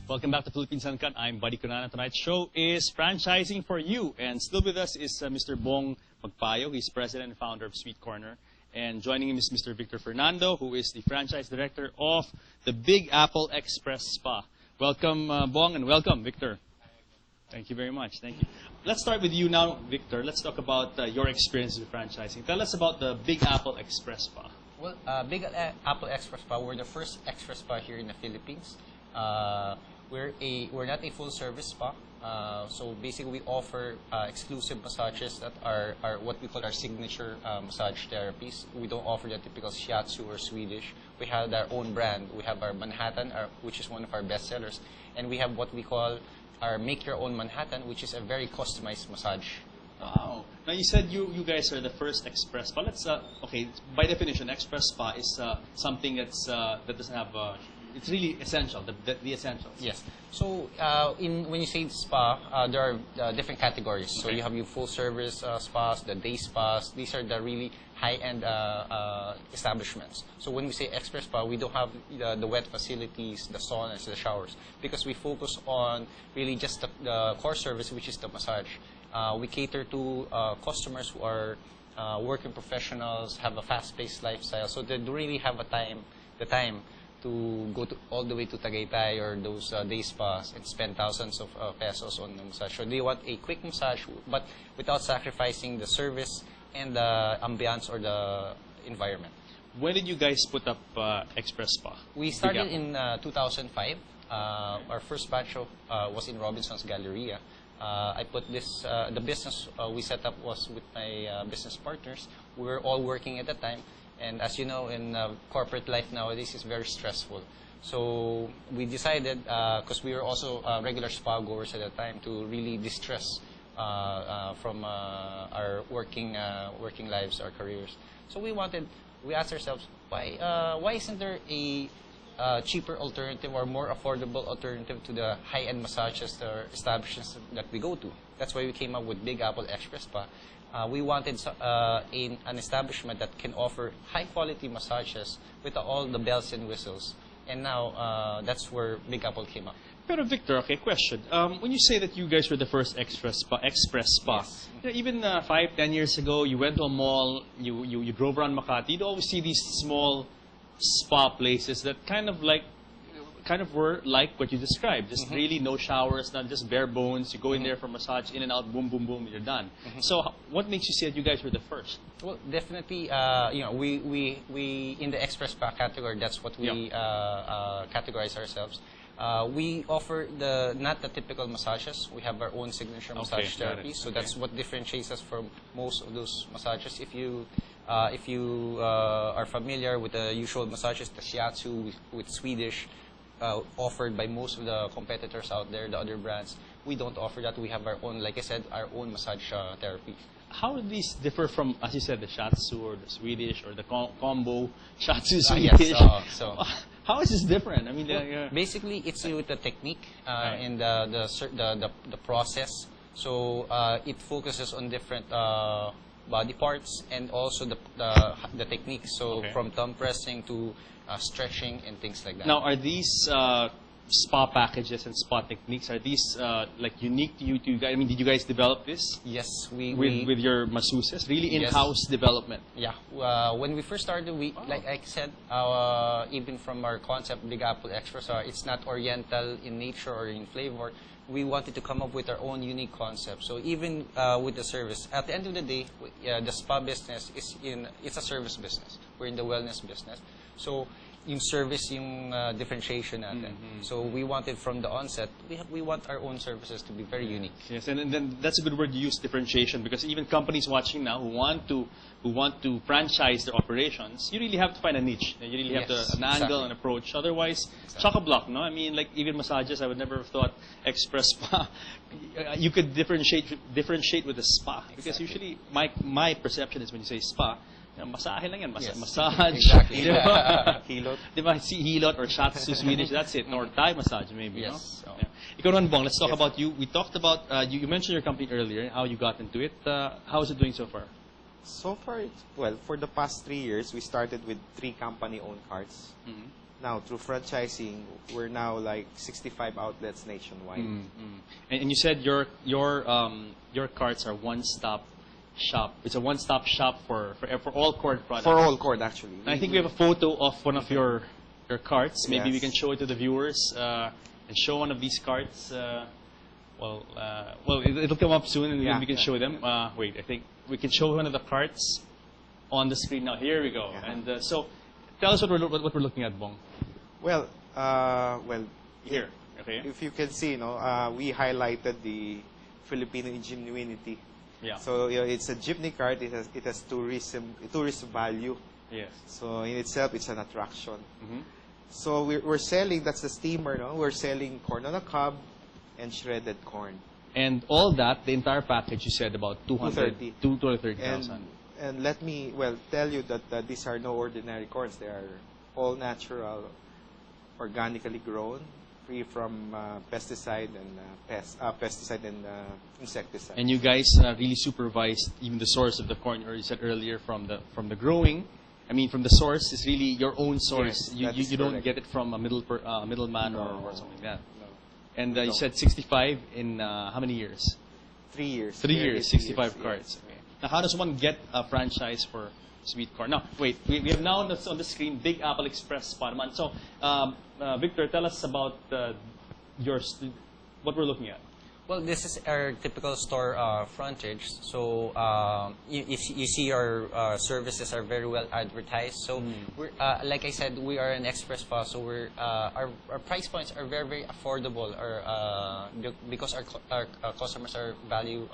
Welcome back to Philippines Uncut. I'm Buddy Kunana. Tonight's show is Franchising for You. And still with us is Mr. Bong Magpayo. He's president and founder of Sweet Corner. And joining him is Mr. Victor Fernando, who is the franchise director of the Big Apple Express Spa. Welcome, Bong, and welcome, Victor. Thank you very much. Thank you. Let's start with you now, Victor. Let's talk about your experience with franchising. Tell us about the Big Apple Express Spa. Well, Big Apple Express Spa, we're the first express spa here in the Philippines. We're not a full service spa. So basically we offer exclusive massages that are what we call our signature massage therapies. We don't offer the typical shiatsu or Swedish. We have our own brand. We have our Manhattan, which is one of our best sellers. And we have what we call our Make Your Own Manhattan, which is a very customized massage. Wow. Now you said you guys are the first express spa. Let's okay. By definition, express spa is something that's that doesn't have. It's really essential. The essentials. Yes. So when you say spa, there are different categories. So you have your full service spas, the day spas. These are the really high-end establishments. So when we say express spa, we don't have the wet facilities, the saunas, the showers, because we focus on really just the core service, which is the massage. We cater to customers who are working professionals, have a fast-paced lifestyle, so they don't really have the time to go all the way to Tagaytay or those day spas and spend thousands of pesos on the massage. So they want a quick massage, but without sacrificing the service and the ambiance or the environment. When did you guys put up Express Spa? We started in 2005. Our first batch was in Robinson's Galleria. I put this, the business we set up was with my business partners. We were all working at the time. And as you know, in corporate life nowadays, it's very stressful. So we decided, because we were also regular spa goers at the time, to really distress from our working lives, our careers. So we asked ourselves, why isn't there a cheaper alternative or more affordable alternative to the high-end massages or establishments that we go to? That's why we came up with Big Apple Express Spa. We wanted an establishment that can offer high-quality massages with all the bells and whistles. And now, that's where Big Apple came up. Pero Victor, okay, question. When you say that you guys were the first express spa, yes. You know, even 5-10 years ago, you went to a mall, you drove around Makati, you'd always see these small spa places that kind of were like what you described. Just really no showers, not just bare bones. You go in there for massage, in and out, boom, boom, boom, you're done. So what makes you say that you guys were the first? Well, definitely, you know, we in the express spa category, that's what we categorize ourselves. We offer not the typical massages. We have our own signature massage therapy. So that's what differentiates us from most of those massages. If you are familiar with the usual massages, the shiatsu with Swedish, offered by most of the competitors out there, the other brands, we don't offer that. We have our own, like I said, our own massage therapy. How do these differ from, as you said, the shiatsu or the Swedish or the combo shiatsu Swedish? Yes, how is this different? I mean, basically, it's with the technique and the process. So it focuses on different body parts and also the techniques. So from thumb pressing to stretching and things like that. Now, are these spa packages and spa techniques, are these like unique to you guys? I mean, did you guys develop this? Yes, with your masseuses, really in-house development. Yeah, when we first started, like I said, even from our concept, Big Apple Express, it's not Oriental in nature or in flavor. We wanted to come up with our own unique concept. So even with the service, at the end of the day, the spa business it's a service business. We're in the wellness business. So yung service, yung differentiation natin. So we wanted from the onset, we want our own services to be very unique. Yes, and then that's a good word to use, differentiation, because even companies watching now who want to franchise their operations, you really have to find a niche. You really have an angle, an approach. Otherwise, chock-a-block, no? I mean, like even massages, I would never have thought express spa. You could differentiate with a spa, because usually my perception is when you say spa, masahe lang yan, massage. Exactly. Hilot. Diba? Hilot or shiatsu Swedish, that's it. Or Thai massage maybe, no? So, Ikaw naman, Bong, let's talk about you. We talked about, you mentioned your company earlier, how you got into it. How is it doing so far? So far, well, for the past 3 years, we started with 3 company-owned carts. now through franchising, we're now like 65 outlets nationwide. And you said your carts are one-stop shop. It's a one-stop shop for all cord products. For all cord, actually. I think we have a photo of one of your carts. Maybe we Yes. can show it to the viewers and show one of these carts. Well, it'll come up soon, and Yeah. we can show them. Wait, I think we can show one of the carts on the screen now. Here we go. Yeah. And so, tell us what we're looking at, Bong. Well, Here. Okay. if you can see, we highlighted the Filipino ingenuity. Yeah. So it's a jeepney cart. It has tourism value. Yes. So in itself, it's an attraction. Mhm. So we're selling. That's the steamer. No, we're selling corn on a cob and shredded corn. And all that, the entire package, you said about 230. 230,000. And let me tell you that these are no ordinary corns. They are all natural, organically grown, free from pesticide and insecticide. And you guys really supervised even the source of the corn, or you said earlier from the growing. I mean, from the source is really your own source. Yes, that is you don't correct. get it from a middleman No. or something like that. No. And We you don't. said 65 in how many years? 3 years. 3 Nearly years, 3 65 years, cards. yes. Okay. Now, how does one get a franchise for sweet corn? Now, wait, we have now on the screen Big Apple Express Panaman. So, Victor, tell us about what we're looking at. Well, this is our typical store frontage. So you see our services are very well advertised. So we're, like I said, we are an express pass. So our price points are very, very affordable. Because our customers are value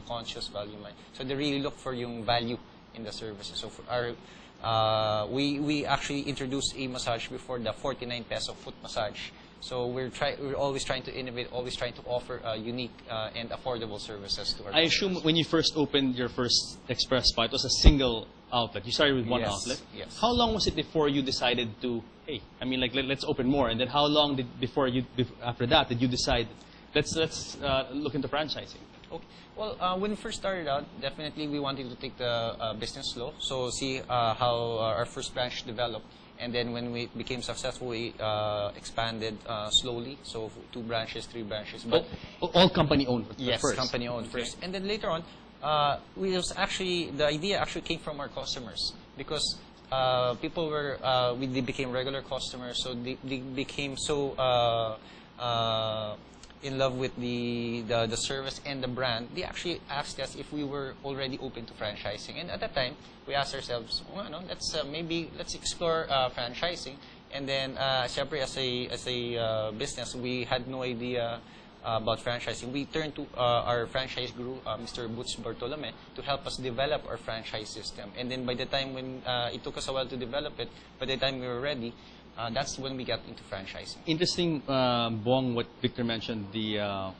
conscious, value mind. So they really look for yung value in the services. So for we actually introduced a massage before, the 49 peso foot massage. So we're always trying to innovate, always trying to offer unique and affordable services to our I customers. assume when you first opened your first express spot, it was a single outlet. You started with one Yes, outlet. yes. How long was it before you decided to, hey, I mean, like let's open more? And then how long after that did you decide, let's look into franchising? Okay. Well, when we first started out, definitely we wanted to take the business slow, so see how our first branch developed. And then when we became successful, we expanded slowly. So 2 branches, 3 branches. But All company owned yes, first. company owned Okay. first. And then later on, the idea actually came from our customers, because people they became regular customers, so they became so in love with the service and the brand. They actually asked us if we were already open to franchising, and at that time we asked ourselves, well, no, let's explore franchising. And then syempre as a business, we had no idea about franchising. We turned to our franchise guru, Mr. Butch Bartolome, to help us develop our franchise system. And then by the time when it took us a while to develop it, by the time we were ready, that's when we got into franchising. Interesting, Bong, what Victor mentioned, the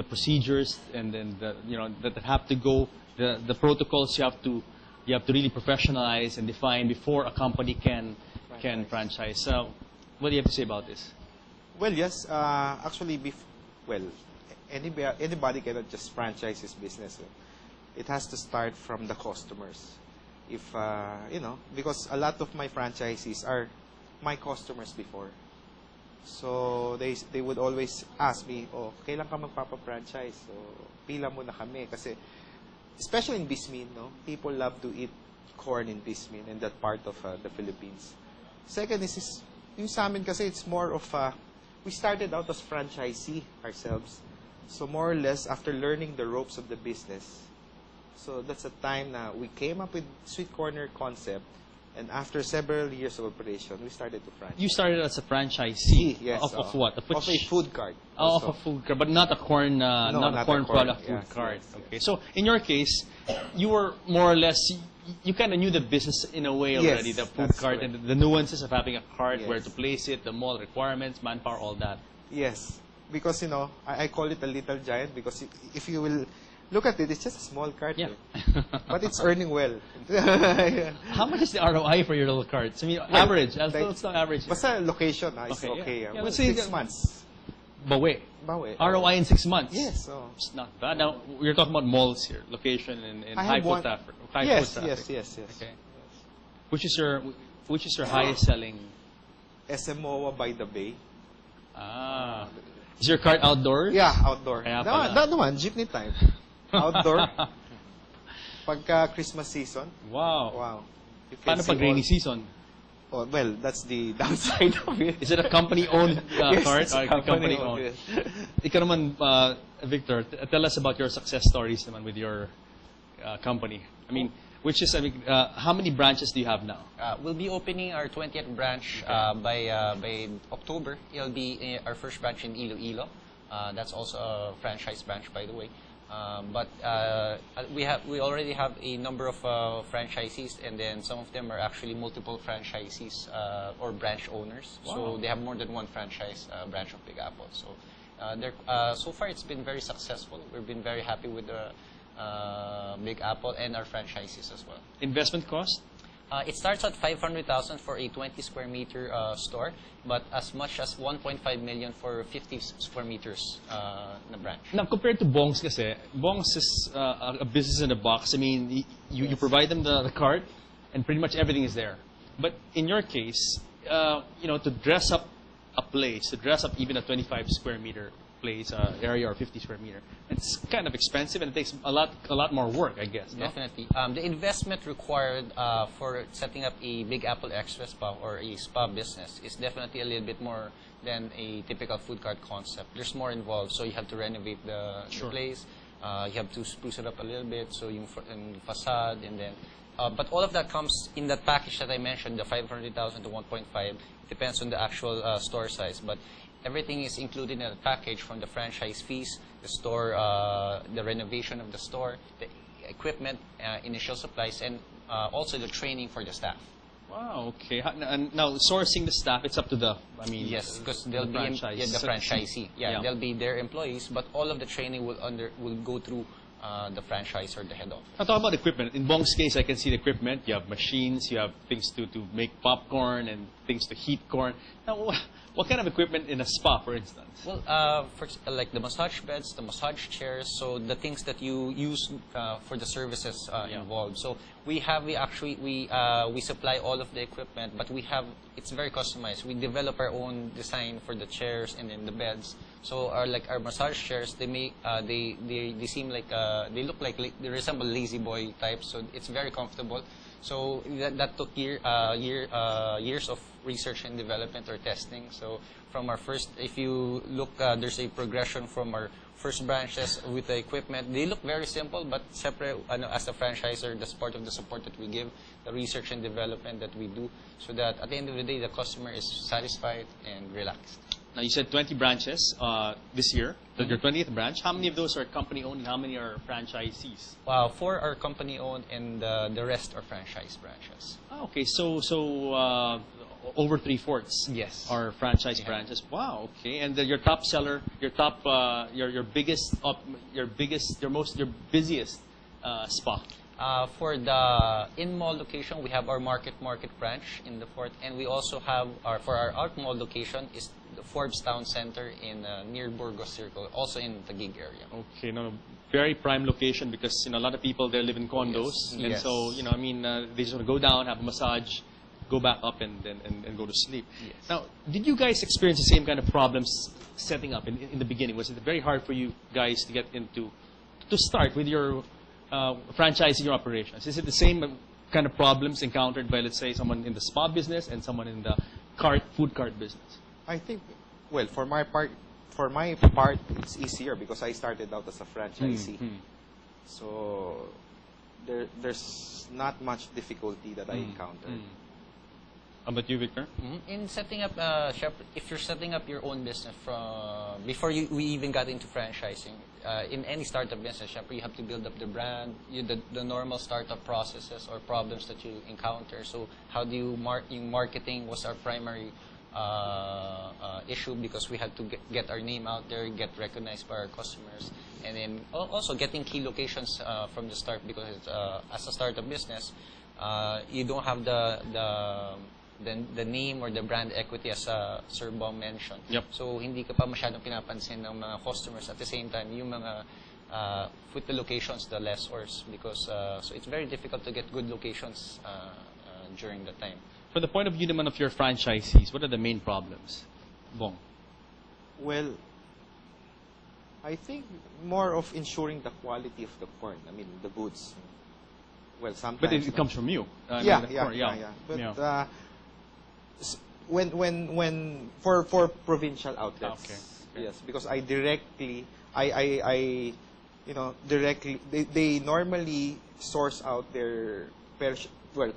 procedures and then that have to go, the protocols you have to really professionalize and define before a company can franchise. So, what do you have to say about this? Well, yes. Actually, anybody cannot just franchise his business. It has to start from the customers. If because a lot of my franchisees are my customers before. So they would always ask me, "Oh, kailan ka magpapa-franchise?" So pila muna kami kasi especially in Bismin, people love to eat corn in Bismin, in that part of the Philippines. Second is yung sa amin kasi it's more of we started out as franchisee ourselves. So more or less after learning the ropes of the business. So that's a time na we came up with Sweet Corner concept. And after several years of operation, we started to franchise. You started as a franchisee Yes, of what? Of a food cart. Oh, of also. a food cart, but not a corn, not a corn product food Yes, cart. yes, Okay, so in your case, you were more or less, you kind of knew the business in a way Yes, already, the food that's cart correct. and the nuances of having a cart, Yes. where to place it, the mall requirements, manpower, all that. Yes, because I call it a little giant because if you will look at it, it's just a small cart. Yeah. But it's earning well. How much is the ROI for your little carts? I mean, average. Let's not average. Basta location, is Okay, okay. yeah. Yeah, Well, let's say 6 months. Bawi. Bawi. ROI in 6 months. Yes. So. It's not bad. Now, we're talking about malls here, location and I high have foot one- traffic. High Yes, foot traffic. yes. Okay. Which is your highest selling SMOA by the Bay. Ah. Is your cart outdoors? Yeah, outdoor. Kaya pala. That naman, jeepney time. Outdoor. Pagka Christmas season. Wow. Wow. You can Paano see pag rainy all- season? Oh, well, that's the downside of it. Is it a company-owned Yes, cart it's or company-owned? yes. Ikaw naman, Victor, tell us about your success stories naman with your company. I mean, how many branches do you have now? We'll be opening our 20th branch by October. It'll be our first branch in Iloilo. That's also a franchise branch, by the way. But we already have a number of franchisees, and then some of them are actually multiple franchisees or branch owners. Wow. So they have more than one franchise branch of Big Apple. So so far it's been very successful. We've been very happy with the Big Apple and our franchisees as well. Investment cost? It starts at 500,000 for a 20 square meter store, but as much as 1.5 million for 50 square meters na branch. Now, compared to Bong's kasi, Bong's is a business in a box. I mean, you provide them the cart, and pretty much everything is there. But in your case, to dress up a place, to dress up even a 25 square meter place, area or 50 square meter, it's kind of expensive and it takes a lot more work, I guess. No? Definitely. The investment required for setting up a Big Apple Express Spa or a spa business is definitely a little bit more than a typical food cart concept. There's more involved, so you have to renovate the place. You have to spruce it up a little bit, so yung facade, and then. But all of that comes in that package that I mentioned, the 500,000 to 1.5. It depends on the actual store size, but everything is included in the package, from the franchise fees, the store, the renovation of the store, the equipment, initial supplies, and also the training for the staff. Wow, okay. And now, sourcing the staff, it's up to Yes, because they'll be franchise. the franchisee. Yeah, they'll be their employees, but all of the training will go through the franchise or the head office. Now, talk about equipment. In Bong's case, I can see the equipment. You have machines, you have things to make popcorn and things to heat corn. Now, what kind of equipment in a spa, for instance? Well, like the massage beds, the massage chairs, so the things that you use for the services involved. So we supply all of the equipment, but it's very customized. We develop our own design for the chairs and then the beds. So our massage chairs, they seem like they look like they resemble lazy boy types. So it's very comfortable. So that took years of research and development or testing. So from our first, if you look, there's a progression from our first branches with the equipment. They look very simple, but separate. As a franchisor, that's part of the support that we give, the research and development that we do, so that at the end of the day, the customer is satisfied and relaxed. Now, you said 20 branches this year, your 20th branch. How many of those are company-owned and how many are franchisees? 4 are company-owned and the rest are franchise branches. Okay, so over 3/4 Yes. are franchise branches. Wow, okay. And your top seller, your busiest spa? For the in-mall location, we have our market branch in the Fort, and we also have for our out-mall location is the Forbes Town Center in near Burgos Circle, also in the Taguig area. Okay, no, very prime location because a lot of people there live in condos, and Yes. so they just want to go down, have a massage, go back up, and go to sleep. Yes. Now, did you guys experience the same kind of problems setting up in the beginning? Was it very hard for you guys to get to start with your franchising your operations? Is it the same kind of problems encountered by, let's say, someone in the spa business and someone in the food cart business? I think, well, for my part, it's easier because I started out as a franchisee. So there's not much difficulty that I encountered. How about you, Victor? In setting up, if you're setting up your own business before we even got into franchising, in any startup business, you have to build up the brand, the normal startup processes or problems that you encounter. So how do you marketing was our primary issue because we had to get our name out there, get recognized by our customers, and then also getting key locations from the start because as a startup business, you don't have the name or the brand equity as Sir Bong mentioned. Yep. So hindi ka pa masyadong pinapansin ng mga customers. At the same time, yung mga with the locations, the lessors, because so it's very difficult to get good locations during the time. From the point of view naman of your franchisees, what are the main problems? Bong. Well, I think more of ensuring the quality of the corn. I mean, the goods. Well, sometimes. But it comes from you. I Yeah, mean, yeah, corn, yeah. But Yeah. when for provincial outlets, Okay. yes, because I directly, you know, directly they normally source out their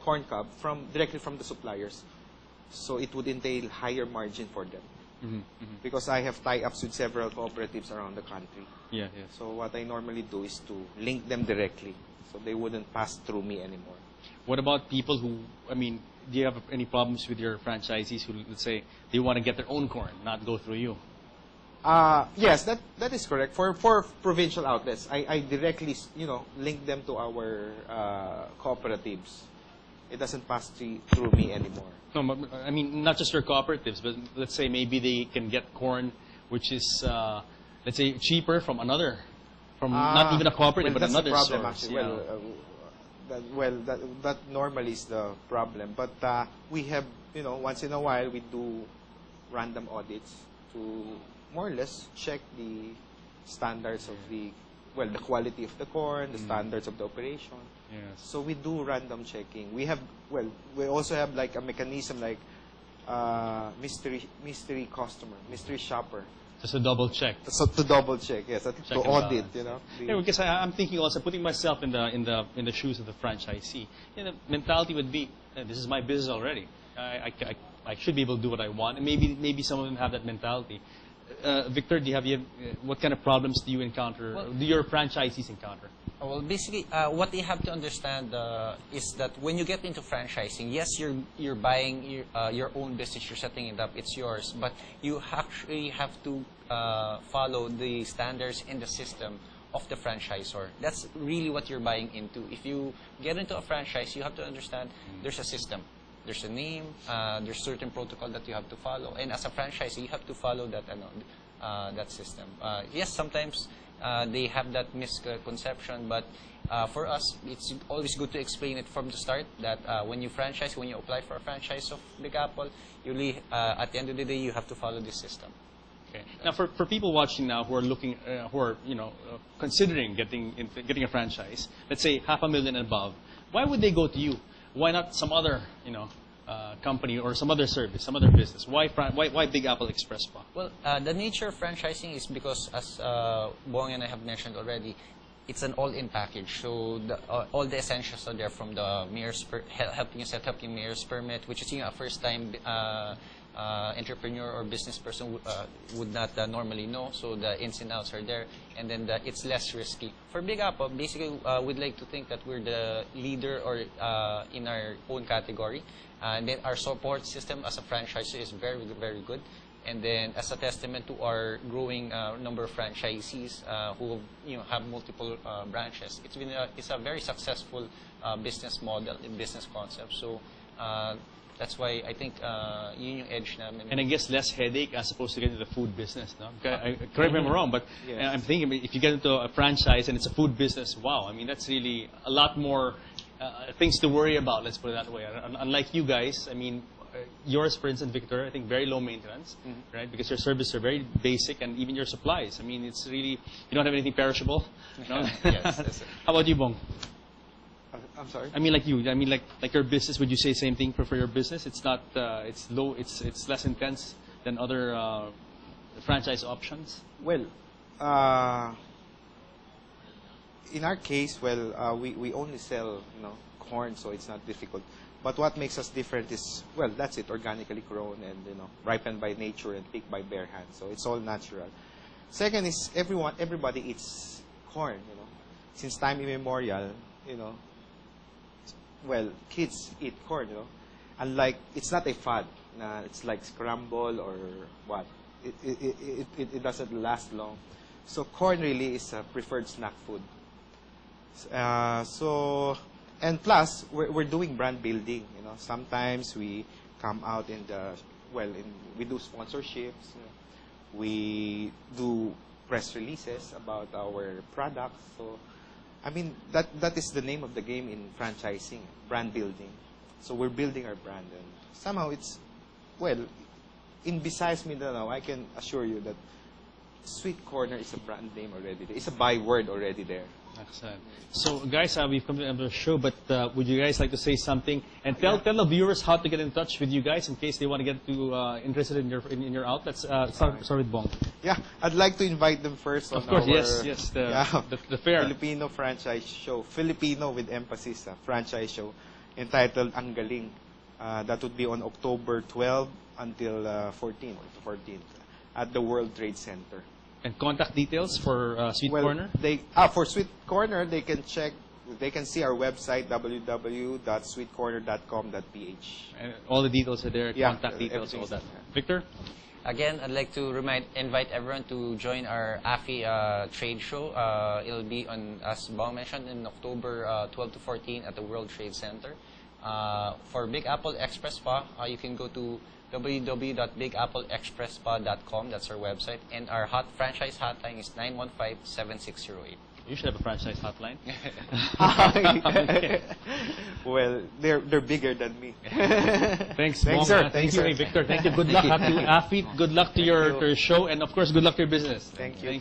corn cob directly from the suppliers, so it would entail higher margin for them. Because I have tie-ups with several cooperatives around the country. Yeah, yes. So what I normally do is to link them directly, so they wouldn't pass through me anymore. What about people who, I mean, do you have any problems with your franchisees who, let's say, they want to get their own corn, not go through you? Yes, that is correct. For provincial outlets, I directly, you know, link them to our cooperatives. It doesn't pass through me anymore. No, I mean, not just your cooperatives, but let's say maybe they can get corn which is, let's say, cheaper from another, from not even a cooperative, well, but that's another the problem, source. actually. Yeah. That normally is the problem. But we have, you know, once in a while we do random audits to more or less check the standards of the quality of the corn, the standards of the operation. Yes. So we do random checking. We have, we also have like a mechanism like mystery customer, mystery shopper. Just a double check. So to double check, yes, to Check and audit, balance. you know. Yeah, because I'm thinking also, putting myself in the shoes of the franchisee. You know, the mentality would be, this is my business already. I should be able to do what I want. And maybe some of them have that mentality. Victor, do you have what kind of problems do you encounter? Well, do your franchisees encounter? Well, basically, what they have to understand is that when you get into franchising, yes, you're buying your own business, you're setting it up, it's yours, but you actually have to follow the standards and the system of the franchisor. That's really what you're buying into. If you get into a franchise, you have to understand there's a system. There's a name, there's certain protocol that you have to follow, and as a franchisee, you have to follow that system. Yes, sometimes they have that misconception, but for us, it's always good to explain it from the start that when you apply for a franchise of Big Apple, you really, at the end of the day, you have to follow this system. Okay. Now, for people watching now who are looking, who are considering getting a franchise, let's say $500,000 and above, why would they go to you? Why not some other, company or some other service, some other business? Why Big Apple Express pa? Well, the nature of franchising is because, as Bong and I have mentioned already, it's an all-in package. So all the essentials are there, from the mayor's helping you set up your mayor's permit, which is a first-time entrepreneur or business person would not normally know. So the ins and outs are there, and then it's less risky. For Big Apple, basically, we'd like to think that we're the leader or in our own category. And then our support system as a franchisor is very, very good. And then, as a testament to our growing number of franchisees who have multiple branches, it's a very successful business model and business concept. So that's why I think yun yung edge namin. And I guess less headache as opposed to get into the food business. No? Correct me if I'm wrong, but Yes. I'm thinking if you get into a franchise and it's a food business, wow! I mean, that's really a lot more things to worry about. Let's put it that way. Unlike you guys, I mean, yours, for instance, Victor, I think very low maintenance, right? Because your services are very basic, and even your supplies. I mean, it's really, you don't have anything perishable. No? Yes, that's it. How about you, Bong? I'm sorry. I mean, like you. I mean, like your business. Would you say same thing for your business? It's not. It's low. It's less intense than other franchise options. Well, in our case, we only sell corn, so it's not difficult. But what makes us different is, that's it, organically grown and ripened by nature and picked by bare hands. So it's all natural. Second is everybody eats corn. Since time immemorial, kids eat corn. Unlike, it's not a fad. It's like scramble or what. It doesn't last long. So corn really is a preferred snack food. And plus we're doing brand building. Sometimes we come out we do sponsorships. We do press releases about our products. So I mean that is the name of the game in franchising, brand building. So we're building our brand, and somehow it's, well, in Visayas Mindanao, I can assure you that Sweet Corner is a brand name already there. It's a byword already there. Excellent. So, guys, we've come to the end of the show, but would you guys like to say something and tell the viewers how to get in touch with you guys in case they want to get interested in your outlets? Start with Bong. Yeah, I'd like to invite them first. Of on course, our, yes, the fair. Filipino franchise show, Filipino with emphasis, franchise show entitled Ang Galing. That would be on October 12 until 14th at the World Trade Center. And contact details for Sweet Corner? For Sweet Corner, they can see our website, www.sweetcorner.com.ph. And all the details are there, Yeah, contact details, all that. there. Victor? Again, I'd like to invite everyone to join our AFI trade show. It'll be on, as Bong mentioned, in October 12 to 14 at the World Trade Center. For Big Apple Express Pa, you can go to www.bigappleexpressspa.com. That's our website. And our franchise hotline is 915-7608. You should have a franchise hotline. Well, they're bigger than me. Thanks, Thanks, Bong. sir. Thank Thanks, you, sir. Victor. Thank you. Good luck to AFI. Good luck to your show. And, of course, good luck to your business. Thank you.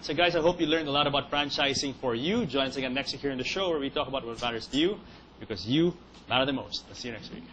So, guys, I hope you learned a lot about franchising for you. Join us again next week here in the show where we talk about what matters to you, because you matter the most. I'll see you next week.